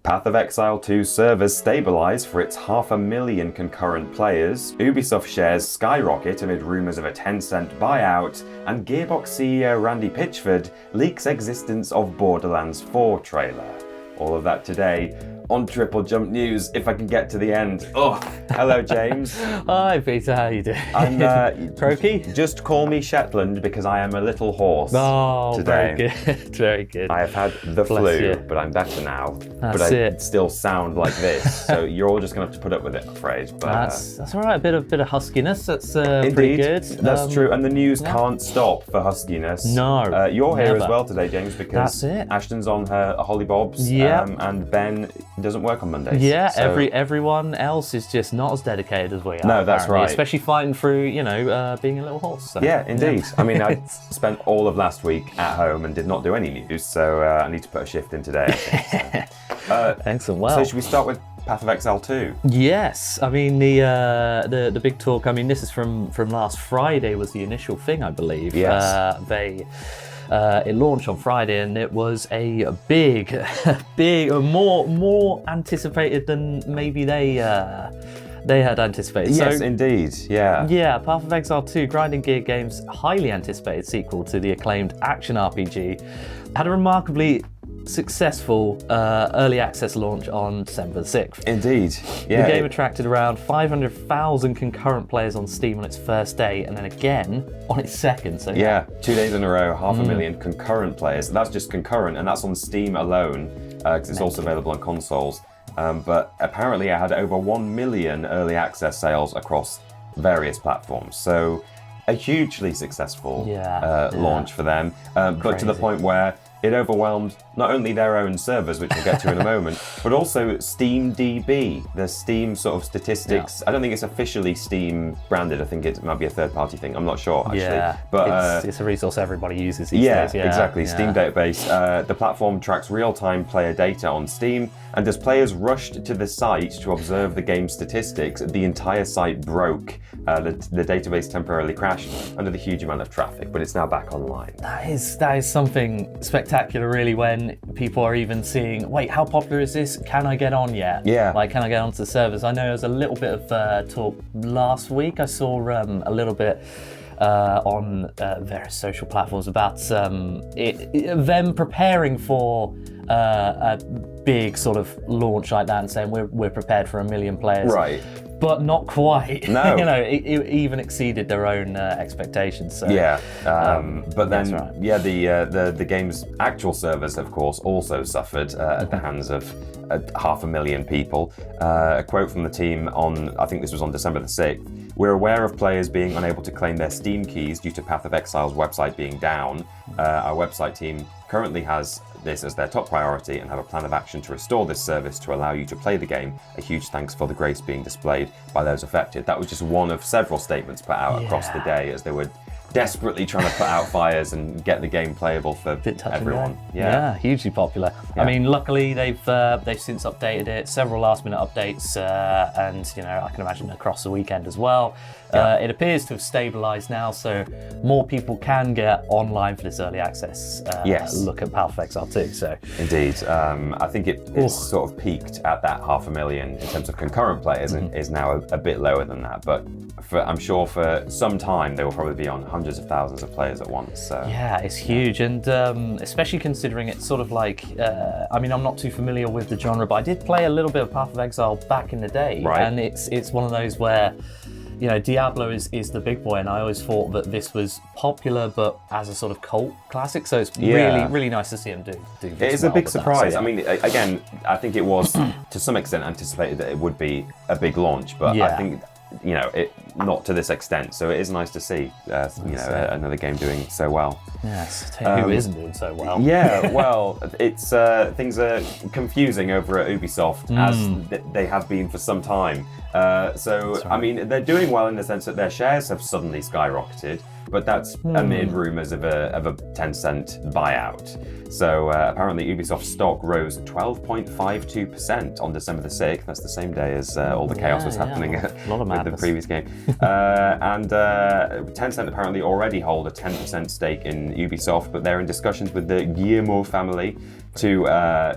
Path of Exile 2 servers stabilize for its 500,000 concurrent players, Ubisoft shares skyrocket amid rumors of a Tencent buyout, and Gearbox CEO Randy Pitchford leaks existence of Borderlands 4 trailer. All of that today on TripleJump News, if I can get to the end. Oh, hello, James. Hi, Peter. How you doing? I'm croaky. Just call me Shetland because I am a little hoarse today. Very good. Very good. I have had the flu, you. but I'm better now. That's but I it. still sound like this, so you're all just going to have to put up with it, I'm afraid. But, that's all right. A bit of huskiness. That's indeed, pretty good. That's true, and the news can't stop for huskiness. No, you're here never. as well today, James, because That's it. Ashton's on her Holly Bobs, Yep. and Ben doesn't work on Mondays. Yeah, so... everyone else is just not as dedicated as we are. No, that's apparently, right. Especially fighting through, being a little horse. So. Yeah, indeed. I mean, I spent all of last week at home and did not do any news, so I need to put a shift in today, I think. So. Excellent. Well, so should we start with Path of Exile 2? Yes, I mean the big talk. I mean, this is from last Friday was the initial thing, I believe. Yes. It launched on Friday, and it was a big, more anticipated than maybe they had anticipated. Yes, so, indeed. Yeah. Yeah, Path of Exile 2, Grinding Gear Games' highly anticipated sequel to the acclaimed action RPG, had a remarkably successful early access launch on December 6th. Indeed. Yeah. The game attracted around 500,000 concurrent players on Steam on its first day, and then again on its second. So yeah, 2 days in a row, 500,000 concurrent players. That's just concurrent, and that's on Steam alone, because it's also available on consoles. But apparently it had over 1 million early access sales across various platforms. So a hugely successful launch for them, but to the point where it overwhelmed not only their own servers, which we'll get to in a moment, but also SteamDB, the Steam sort of statistics. Yeah. I don't think it's officially Steam branded. I think it might be a third-party thing. I'm not sure, actually. Yeah, but it's a resource everybody uses these days. Yeah, exactly. Steam database. The platform tracks real-time player data on Steam, and as players rushed to the site to observe the game's statistics, the entire site broke. The database temporarily crashed under the huge amount of traffic, but it's now back online. That is something spectacular, really, when people are even seeing, wait, how popular is this? Can I get on yet? Yeah. Like, can I get onto the servers? I know there was a little bit of talk last week. I saw a little bit on various social platforms about them preparing for a big sort of launch like that and saying we're prepared for 1 million players. Right. But not quite. No. It even exceeded their own expectations. So, yeah, but then, right. yeah, the game's actual servers, of course, also suffered at the hands of 500,000 people. A quote from the team on, I think this was on December the 6th, "We're aware of players being unable to claim their Steam keys due to Path of Exile's website being down. Our website team currently has this as their top priority and have a plan of action to restore this service to allow you to play the game. A huge thanks for the grace being displayed by those affected." That was just one of several statements put out across the day as they were desperately trying to put out fires and get the game playable for everyone. Yeah, hugely popular. Yeah. I mean, luckily they've since updated it, several last-minute updates, and I can imagine across the weekend as well. Yeah. It appears to have stabilised now, so more people can get online for this early access look at Path of Exile 2. So indeed, I think it's sort of peaked at that 500,000 in terms of concurrent players, and is now a bit lower than that. But I'm sure for some time they will probably be on hundreds of thousands of players at once. So. Yeah, it's huge, and especially considering it's sort of like, I mean, I'm not too familiar with the genre, but I did play a little bit of Path of Exile back in the day, right. And it's one of those where, Diablo is the big boy, and I always thought that this was popular, but as a sort of cult classic. So it's really nice to see him do this. It is a big surprise. I mean, again, I think it was to some extent anticipated that it would be a big launch, but I think it not to this extent. So it is nice to see, another game doing so well. Yes, who isn't doing so well? Yeah, well, it's things are confusing over at Ubisoft as they have been for some time. Right. I mean, they're doing well in the sense that their shares have suddenly skyrocketed, but that's amid rumours of a Tencent buyout. So apparently Ubisoft stock rose 12.52% on December the 6th. That's the same day as all the chaos was happening with the previous game. And Tencent apparently already hold a 10% stake in Ubisoft, but they're in discussions with the Guillemot family to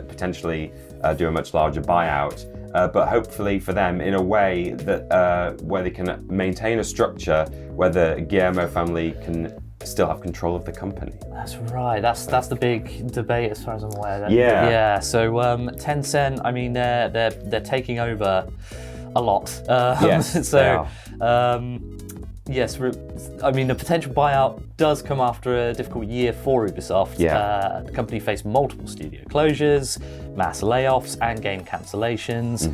potentially do a much larger buyout. But hopefully for them in a way that where they can maintain a structure where the Guillemot family can still have control of the company. That's right. That's the big debate as far as I'm aware. Yeah. So Tencent, I mean, they're taking over a lot. Yes. So yes, I mean, the potential buyout does come after a difficult year for Ubisoft. Yeah. The company faced multiple studio closures, mass layoffs, and game cancellations.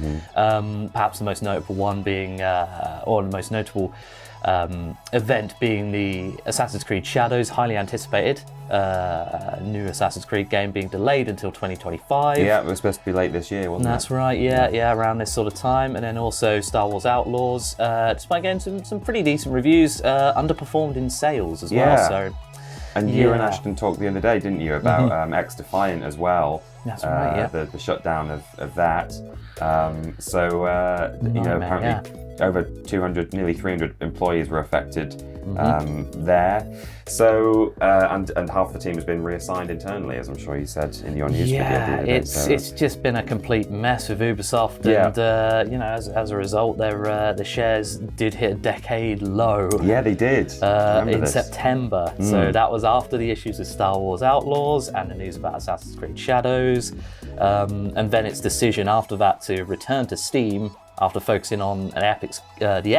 Perhaps the most notable one being, or the most notable event being the Assassin's Creed Shadows, highly anticipated new Assassin's Creed game being delayed until 2025. Yeah, it was supposed to be late this year, wasn't it? That's right, yeah, around this sort of time. And then also Star Wars Outlaws, despite getting some pretty decent reviews, underperformed in sales as well. So, and you and Ashton talked the other day, didn't you, about X Defiant as well? That's right, yeah. The shutdown of that. Apparently over 200, nearly 300 employees were affected there. So, and half the team has been reassigned internally, as I'm sure you said in your news video. Yeah, it's just been a complete mess with Ubisoft, and as a result, their shares did hit a decade low. Yeah, they did. In September. So that was after the issues with Star Wars Outlaws and the news about Assassin's Creed Shadows, and then its decision after that to return to Steam after focusing on the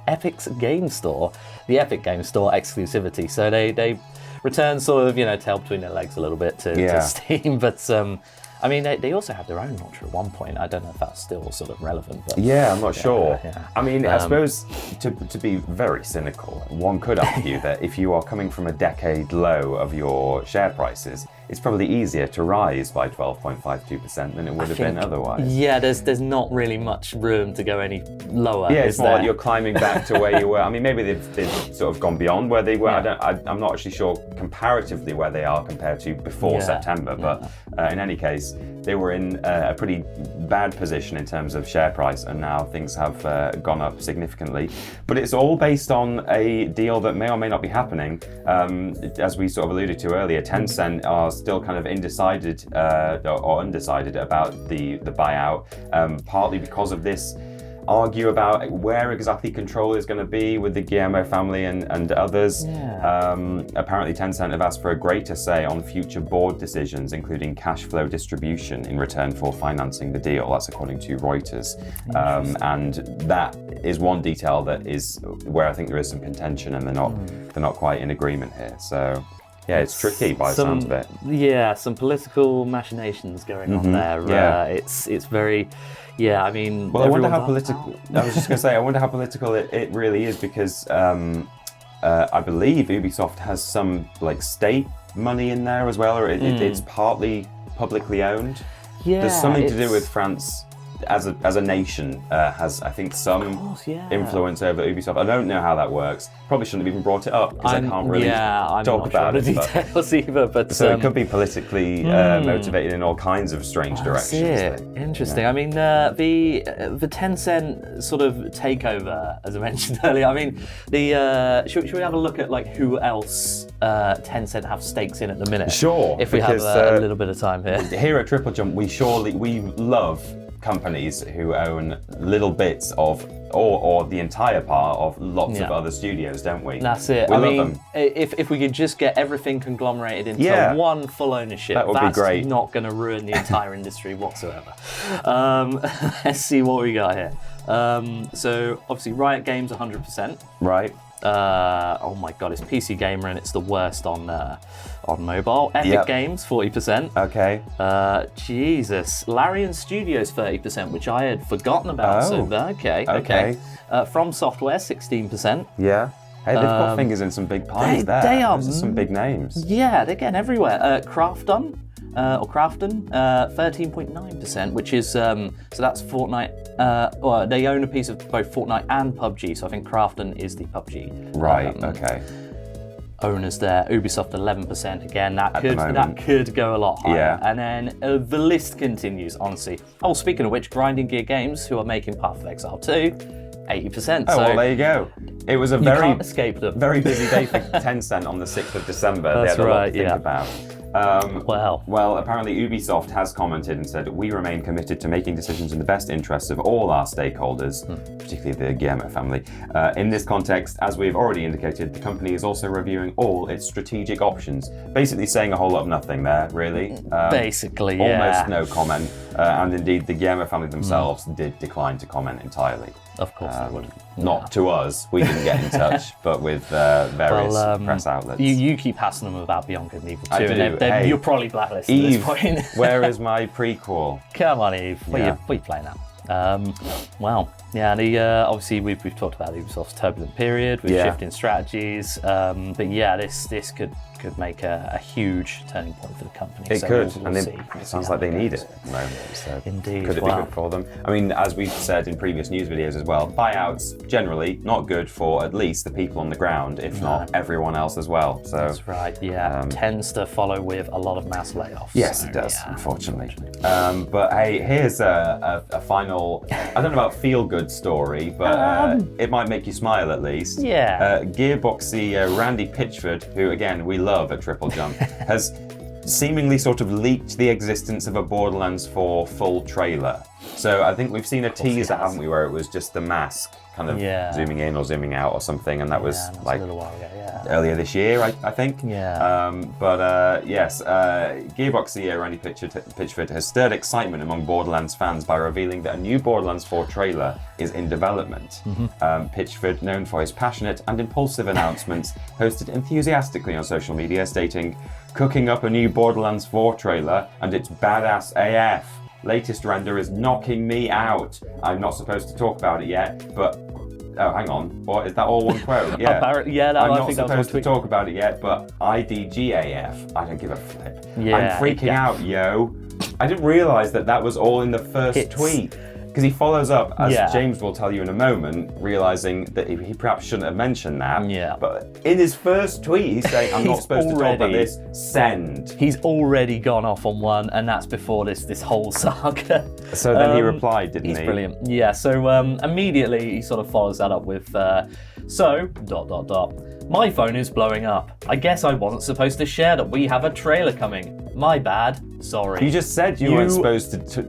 Epic's Game Store, the Epic Game Store exclusivity. So they returned sort of, tail between their legs a little bit to Steam. But I mean, they also had their own launcher at one point. I don't know if that's still sort of relevant. But yeah, I'm not sure. Yeah. I mean, I suppose to be very cynical, one could argue that if you are coming from a decade low of your share prices, it's probably easier to rise by 12.52% than it would have been otherwise. Yeah, there's not really much room to go any lower. Yeah, it's more like you're climbing back to where you were. I mean, maybe they've sort of gone beyond where they were. Yeah. I'm not actually sure comparatively where they are compared to before September, but in any case, they were in a pretty bad position in terms of share price, and now things have gone up significantly. But it's all based on a deal that may or may not be happening. As we sort of alluded to earlier, Tencent are still kind of undecided about the buyout, partly because of this argue about where exactly control is going to be with the Guillemot family and others. Apparently Tencent have asked for a greater say on future board decisions, including cash flow distribution in return for financing the deal. That's according to Reuters. And that is one detail that is where I think there is some contention, and they're not quite in agreement here. So yeah, it's tricky by the sounds of it. Yeah, some political machinations going on there. It's very, I mean. Well, I wonder how political. I was just going to say, I wonder how political it really is, because I believe Ubisoft has some like state money in there as well, or it's partly publicly owned. Yeah, there's something to do with France as a nation has, I think, some influence over Ubisoft. I don't know how that works. Probably shouldn't have even brought it up because I can't really talk about it. The details either, but so it could be politically motivated in all kinds of strange directions. Interesting. I mean, the Tencent sort of takeover, as I mentioned earlier. I mean, should we have a look at like who else Tencent have stakes in at the minute? Sure. If we have a little bit of time here. Here at TripleJump, we love companies who own little bits of or the entire part of lots of other studios, don't we? That's it. We love them. If we could just get everything conglomerated into one full ownership, that would be great. That's not going to ruin the entire industry whatsoever. Let's see what we got here. So obviously Riot Games 100%. Right. Oh my god, it's PC Gamer and it's the worst on mobile. Epic Games 40%. Okay. Jesus. Larian Studios 30%, which I had forgotten about. So okay. From Software 16%. Yeah. Hey, they've got fingers in some big pies there. They are. Those are some big names. Yeah, they're getting everywhere. Crafton. Crafton, 13.9%, which is so that's Fortnite. Well, they own a piece of both Fortnite and PUBG, so I think Crafton is the PUBG. Right. Okay. owners there. Ubisoft 11%. Again, that moment. could go a lot higher. Yeah. And then the list continues, honestly. Oh, speaking of which, Grinding Gear Games, who are making Path of Exile 2, 80%. Oh, so well, there you go. It was a can't escape them. very busy day for Tencent on the 6th of December. That's they had a lot to right, think about. Well, apparently Ubisoft has commented and said, we remain committed to making decisions in the best interests of all our stakeholders, particularly the Guillermo family. In this context, as we've already indicated, the company is also reviewing all its strategic options. Basically saying a whole lot of nothing there, really. Basically, Almost no comment. And indeed, the Guillermo family themselves did decline to comment entirely. Of course they would. Not to us, we didn't get in touch, but with various press outlets. You keep hassling them about Beyond Good and Evil 2, I do. and Hey, you're probably blacklisted Eve, at this point. where is my prequel? Come on, Eve. What Yeah. are you playing at? Well, yeah, obviously we've talked about Ubisoft's turbulent period with shifting strategies, but yeah, this could make a huge turning point for the company. It so could, we'll and see. it sounds like they need it at the moment. So Indeed, could it be good for them? I mean, as we've said in previous news videos as well, buyouts generally not good for at least the people on the ground, if not everyone else as well. So That's right, yeah. Tends to follow with a lot of mass layoffs. yes, so, it does, yeah, unfortunately. But hey, here's a final, I don't know about feel-good story, but it might make you smile at least. Yeah. Gearbox CEO Randy Pitchford, who again we love at TripleJump, has seemingly sort of leaked the existence of a Borderlands 4 full trailer. So I think we've seen a teaser, haven't we, where it was just the mask kind of zooming in or zooming out or something, and that was like a little while ago, earlier this year, I think. Yeah. Yes, Gearbox CEO Randy Pitchford has stirred excitement among Borderlands fans by revealing that a new Borderlands 4 trailer is in development. Pitchford, known for his passionate and impulsive announcements, posted enthusiastically on social media, stating, "Cooking up a new Borderlands 4 trailer, and it's badass AF. Latest render is knocking me out. I'm not supposed to talk about it yet, but..." Oh, hang on. What, is that all one quote? Yeah. I'm not supposed to talk about it yet, but IDGAF. I don't give a flip. Yeah, I'm freaking out, yo. I didn't realise that was all in the first tweet. Because he follows up, as James will tell you in a moment, realising that he perhaps shouldn't have mentioned that. Yeah. But in his first tweet, he's saying, I'm not supposed to talk about this. Send. He's already gone off on one, and that's before this whole saga. So then he replied, didn't he? He's brilliant. Yeah, so immediately he sort of follows that up with, my phone is blowing up. I guess I wasn't supposed to share that we have a trailer coming. My bad. Sorry. You just said you weren't supposed to.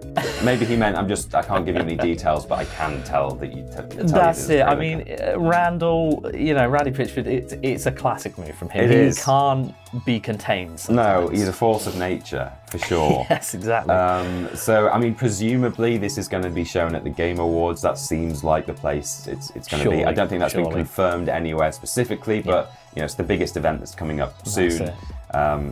Maybe he meant I can't give you any details, but I can tell that you. That's it. I mean, Randy Pitchford. It's a classic move from him. He can't be contained sometimes. No, he's a force of nature for sure. Yes, exactly. So I mean, presumably this is going to be shown at the Game Awards. That seems like the place it's going to be. I don't think that's been confirmed anywhere specifically, but it's the biggest event that's coming up soon.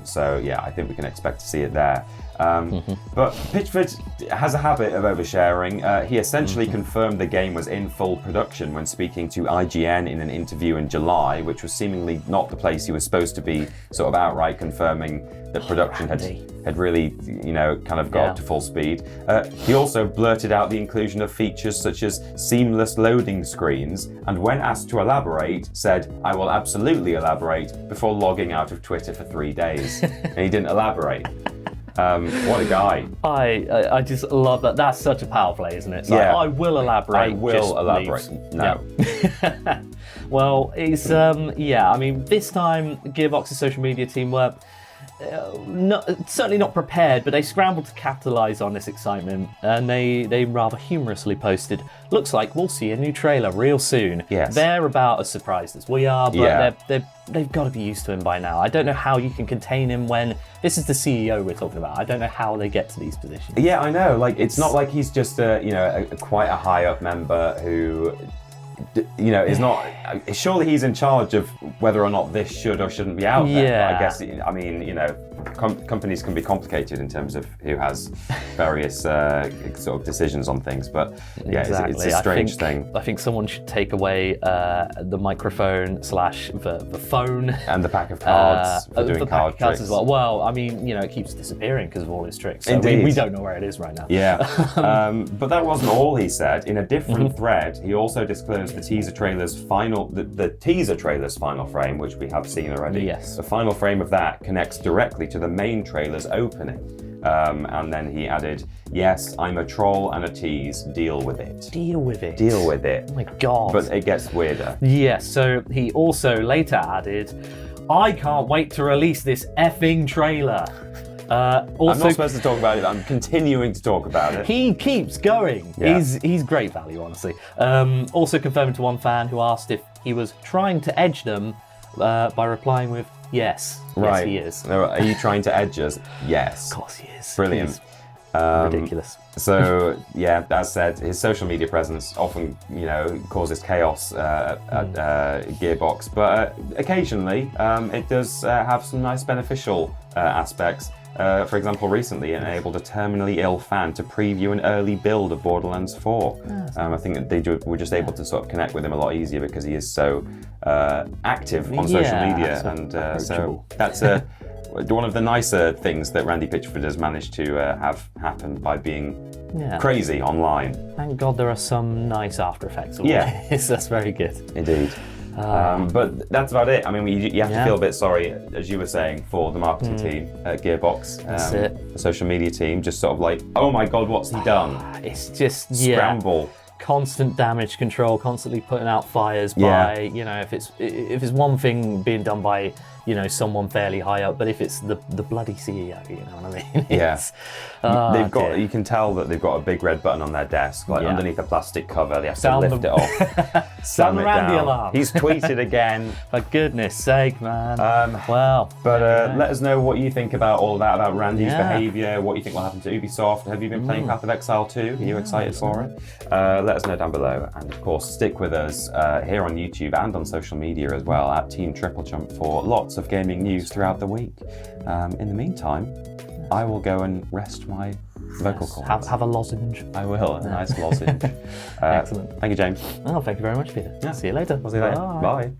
So yeah, I think we can expect to see it there. But Pitchford has a habit of oversharing. He essentially confirmed the game was in full production when speaking to IGN in an interview in July, which was seemingly not the place he was supposed to be sort of outright confirming that production had really, kind of got up to full speed. He also blurted out the inclusion of features such as seamless loading screens, and when asked to elaborate, said, "I will absolutely elaborate," before logging out of Twitter for 3 days. And he didn't elaborate. What a guy. I just love that. That's such a power play, isn't it? It's like, I will elaborate. I will elaborate. No. Yeah. Well, it's, I mean, this time Gearbox's social media team were certainly not prepared, but they scrambled to capitalise on this excitement, and they rather humorously posted, "Looks like we'll see a new trailer real soon." Yes. They're about as surprised as we are, but they've got to be used to him by now. I don't know how you can contain him when this is the CEO we're talking about. I don't know how they get to these positions. Yeah, I know. Like, it's not like he's just quite a high up member who is not. Surely he's in charge of whether or not this should or shouldn't be out there. Yeah. I guess. I mean, companies can be complicated in terms of who has various sort of decisions on things. But yeah, exactly. it's a strange thing. I think someone should take away the microphone / the phone and the pack of cards for doing card tricks as well. Well, I mean, it keeps disappearing because of all his tricks. So Indeed. we don't know where it is right now. Yeah. But that wasn't all he said. In a different thread, he also disclosed confirms the teaser trailer's the teaser trailer's final frame, which we have seen already. Yes. The final frame of that connects directly to the main trailer's opening. And then he added, "Yes, I'm a troll and a tease. Deal with it." Deal with it. Deal with it. Oh my God. But it gets weirder. Yes, so he also later added, "I can't wait to release this effing trailer." Also, I'm not supposed to talk about it. I'm continuing to talk about it. he keeps going. Yeah. He's great value, honestly. Also confirming to one fan who asked if he was trying to edge them by replying with, "Yes." Right. Yes, he is. Are you trying to edge us? Yes. Of course he is. Brilliant. He's ridiculous. So yeah, as said, his social media presence often, causes chaos at Gearbox, but occasionally it does have some nice beneficial aspects. For example, recently it enabled a terminally ill fan to preview an early build of Borderlands 4. I think that they were just able to sort of connect with him a lot easier because he is so active on social media, and so that's one of the nicer things that Randy Pitchford has managed to have happen by being crazy online. Thank God there are some nice after effects. Yes, that's very good. Indeed. But that's about it. I mean, you have to feel a bit sorry, as you were saying, for the marketing team at Gearbox. That's it. The social media team, just sort of like, oh my God, what's he done? It's just, Scramble. Constant damage control, constantly putting out fires by, if it's one thing being done by, someone fairly high up, but if it's the bloody CEO, you know what I mean? They've got. You can tell that they've got a big red button on their desk, like underneath a plastic cover. They have to lift it off. Sound the Randy alarm. He's tweeted again. For goodness sake, man. Well. But let us know what you think about all of that, about Randy's behaviour, what you think will happen to Ubisoft. Have you been playing Path of Exile 2? Are you excited for it? Let us know down below. And of course, stick with us here on YouTube and on social media as well at Team TripleJump for lots of gaming news throughout the week. In the meantime, I will go and rest my vocal cords. Have a lozenge. I will, a nice lozenge. Excellent. Thank you, James. Oh, thank you very much, Peter. Yeah. See you later. Bye.